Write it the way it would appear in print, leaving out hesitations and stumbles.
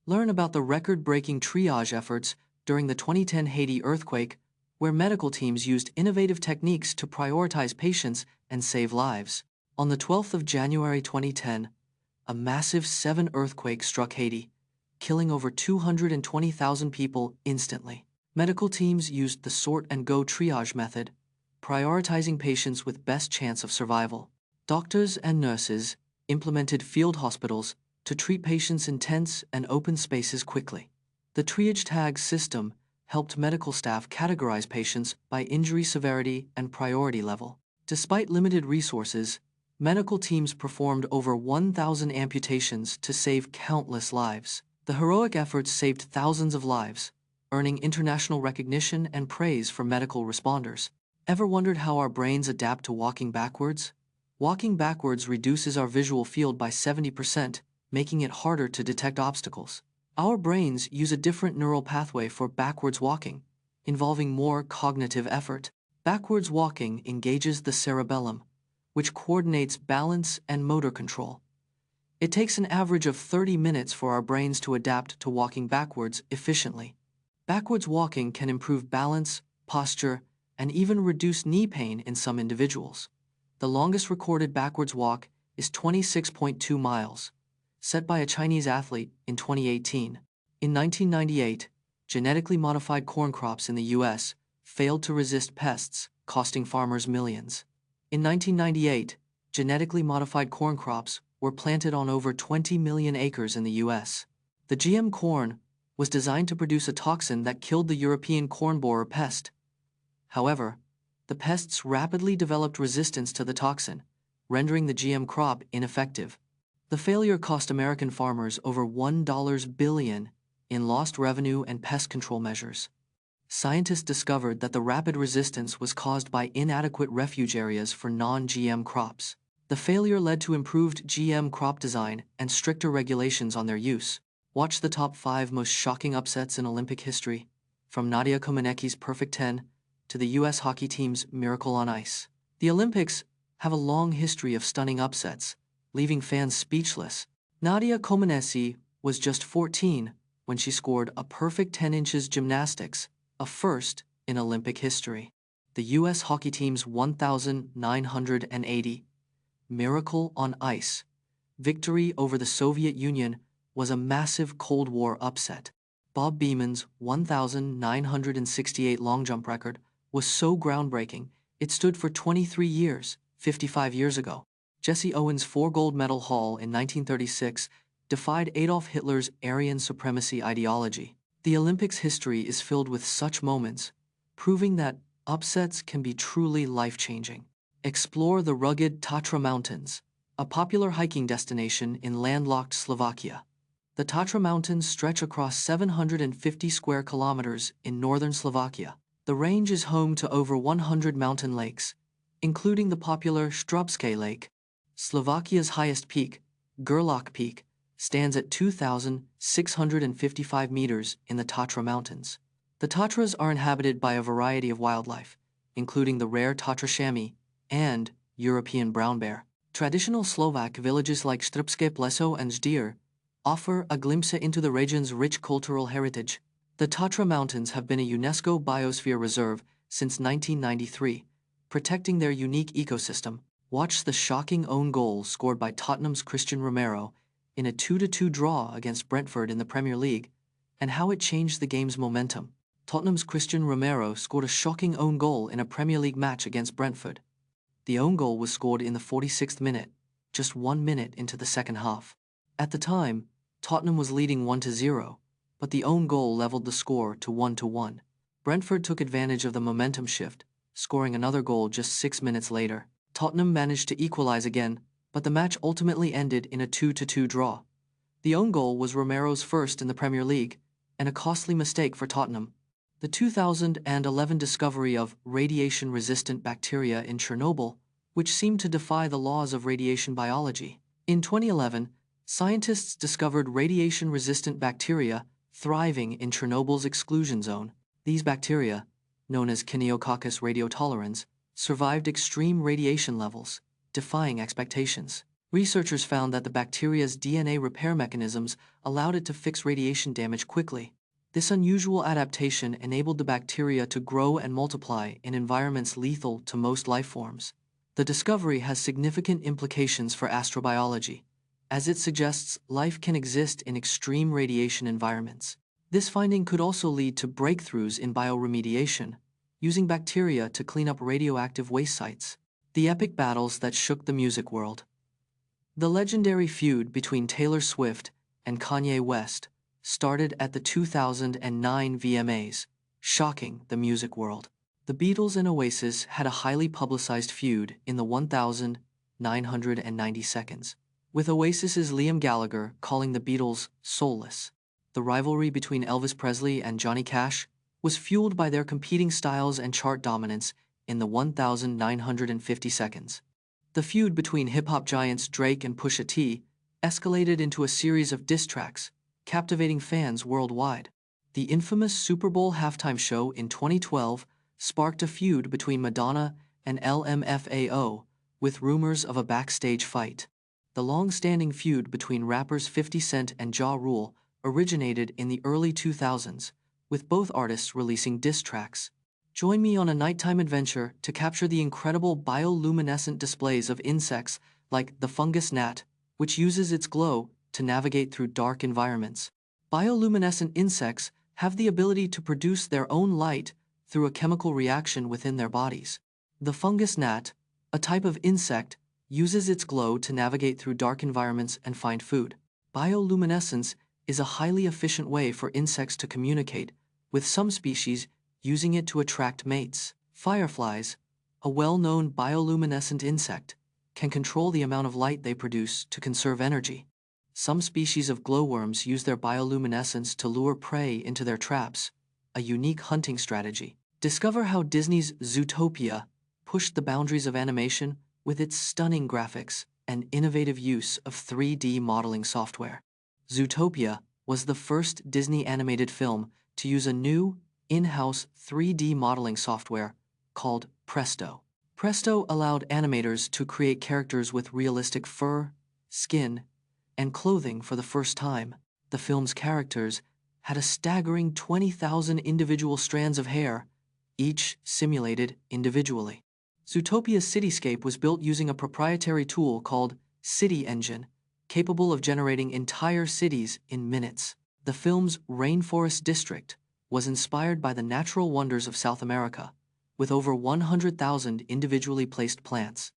Learn about the record-breaking triage efforts during the 2010 Haiti earthquake, where medical teams used innovative techniques to prioritize patients and save lives. On the 12th of January 2010, a massive 7 earthquake struck Haiti, killing over 220,000 people instantly. Medical teams used the sort-and-go triage method, prioritizing patients with best chance of survival. Doctors and nurses implemented field hospitals to treat patients in tents and open spaces quickly. The triage tag system helped medical staff categorize patients by injury severity and priority level. Despite limited resources, medical teams performed over 1,000 amputations to save countless lives. The heroic efforts saved thousands of lives, earning international recognition and praise from medical responders. Ever wondered how our brains adapt to walking backwards? Walking backwards reduces our visual field by 70%, making it harder to detect obstacles. Our brains use a different neural pathway for backwards walking, involving more cognitive effort. Backwards walking engages the cerebellum, which coordinates balance and motor control. It takes an average of 30 minutes for our brains to adapt to walking backwards efficiently. Backwards walking can improve balance, posture, and even reduce knee pain in some individuals. The longest recorded backwards walk is 26.2 miles, set by a Chinese athlete in 2018. In 1998, genetically modified corn crops in the U.S. failed to resist pests, costing farmers millions. In 1998, genetically modified corn crops were planted on over 20 million acres in the U.S. The GM corn was designed to produce a toxin that killed the European corn borer pest. However, the pests rapidly developed resistance to the toxin, rendering the GM crop ineffective. The failure cost American farmers over $1 billion in lost revenue and pest control measures. Scientists discovered that the rapid resistance was caused by inadequate refuge areas for non-GM crops. The failure led to improved GM crop design and stricter regulations on their use. Watch the top 5 most shocking upsets in Olympic history, from Nadia Comăneci's perfect 10 to the U.S. hockey team's miracle on ice. The Olympics have a long history of stunning upsets, leaving fans speechless. Nadia Comăneci was just 14 when she scored a perfect 10 inches gymnastics, a first in Olympic history. The U.S. hockey team's 1,980 miracle on ice victory over the Soviet Union was a massive Cold War upset. Bob Beeman's 1,968 long jump record was so groundbreaking it stood for 23 years, 55 years ago. Jesse Owens' 4 gold medal haul in 1936 defied Adolf Hitler's Aryan supremacy ideology. The Olympics' history is filled with such moments, proving that upsets can be truly life-changing. Explore the rugged Tatra Mountains, a popular hiking destination in landlocked Slovakia. The Tatra Mountains stretch across 750 square kilometers in northern Slovakia. The range is home to over 100 mountain lakes, including the popular Strubske Lake. Slovakia's highest peak, Gerlach Peak, stands at 2,655 meters in the Tatra Mountains. The Tatras are inhabited by a variety of wildlife, including the rare Tatra chamois and European brown bear. Traditional Slovak villages like Strubske Pleso and Ždyr offer a glimpse into the region's rich cultural heritage. The Tatra Mountains have been a UNESCO Biosphere Reserve since 1993, protecting their unique ecosystem. Watch the shocking own goal scored by Tottenham's Christian Romero in a 2-2 draw against Brentford in the Premier League, and how it changed the game's momentum. Tottenham's Christian Romero scored a shocking own goal in a Premier League match against Brentford. The own goal was scored in the 46th minute, just 1 minute into the second half. At the time, Tottenham was leading 1-0, but the own goal leveled the score to 1-1. Brentford took advantage of the momentum shift, scoring another goal just 6 minutes later. Tottenham managed to equalize again, but the match ultimately ended in a 2-2 draw. The own goal was Romero's first in the Premier League, and a costly mistake for Tottenham. The 2011 discovery of radiation-resistant bacteria in Chernobyl, which seemed to defy the laws of radiation biology. In 2011, scientists discovered radiation-resistant bacteria thriving in Chernobyl's exclusion zone. These bacteria, known as Kiniococcus radiotolerans, survived extreme radiation levels, defying expectations. Researchers found that the bacteria's DNA repair mechanisms allowed it to fix radiation damage quickly. This unusual adaptation enabled the bacteria to grow and multiply in environments lethal to most life forms. The discovery has significant implications for astrobiology, as it suggests life can exist in extreme radiation environments. This finding could also lead to breakthroughs in bioremediation, using bacteria to clean up radioactive waste sites. The epic battles that shook the music world. The legendary feud between Taylor Swift and Kanye West started at the 2009 VMAs, shocking the music world. The Beatles and Oasis had a highly publicized feud in the 1,990 seconds, with Oasis's Liam Gallagher calling the Beatles soulless. The rivalry between Elvis Presley and Johnny Cash was fueled by their competing styles and chart dominance in the 1,950 seconds. The feud between hip-hop giants Drake and Pusha T escalated into a series of diss tracks, captivating fans worldwide. The infamous Super Bowl halftime show in 2012 sparked a feud between Madonna and LMFAO, with rumors of a backstage fight. The long-standing feud between rappers 50 Cent and Ja Rule originated in the early 2000s, with both artists releasing diss tracks. Join me on a nighttime adventure to capture the incredible bioluminescent displays of insects like the fungus gnat, which uses its glow to navigate through dark environments. Bioluminescent insects have the ability to produce their own light through a chemical reaction within their bodies. The fungus gnat, a type of insect, uses its glow to navigate through dark environments and find food. Bioluminescence is a highly efficient way for insects to communicate, with some species using it to attract mates. Fireflies, a well-known bioluminescent insect, can control the amount of light they produce to conserve energy. Some species of glowworms use their bioluminescence to lure prey into their traps, a unique hunting strategy. Discover how Disney's Zootopia pushed the boundaries of animation with its stunning graphics and innovative use of 3D modeling software. Zootopia was the first Disney animated film to use a new, in-house 3D modeling software called Presto. Presto allowed animators to create characters with realistic fur, skin, and clothing for the first time. The film's characters had a staggering 20,000 individual strands of hair, each simulated individually. Zootopia's cityscape was built using a proprietary tool called City Engine, capable of generating entire cities in minutes. The film's Rainforest District was inspired by the natural wonders of South America, with over 100,000 individually placed plants.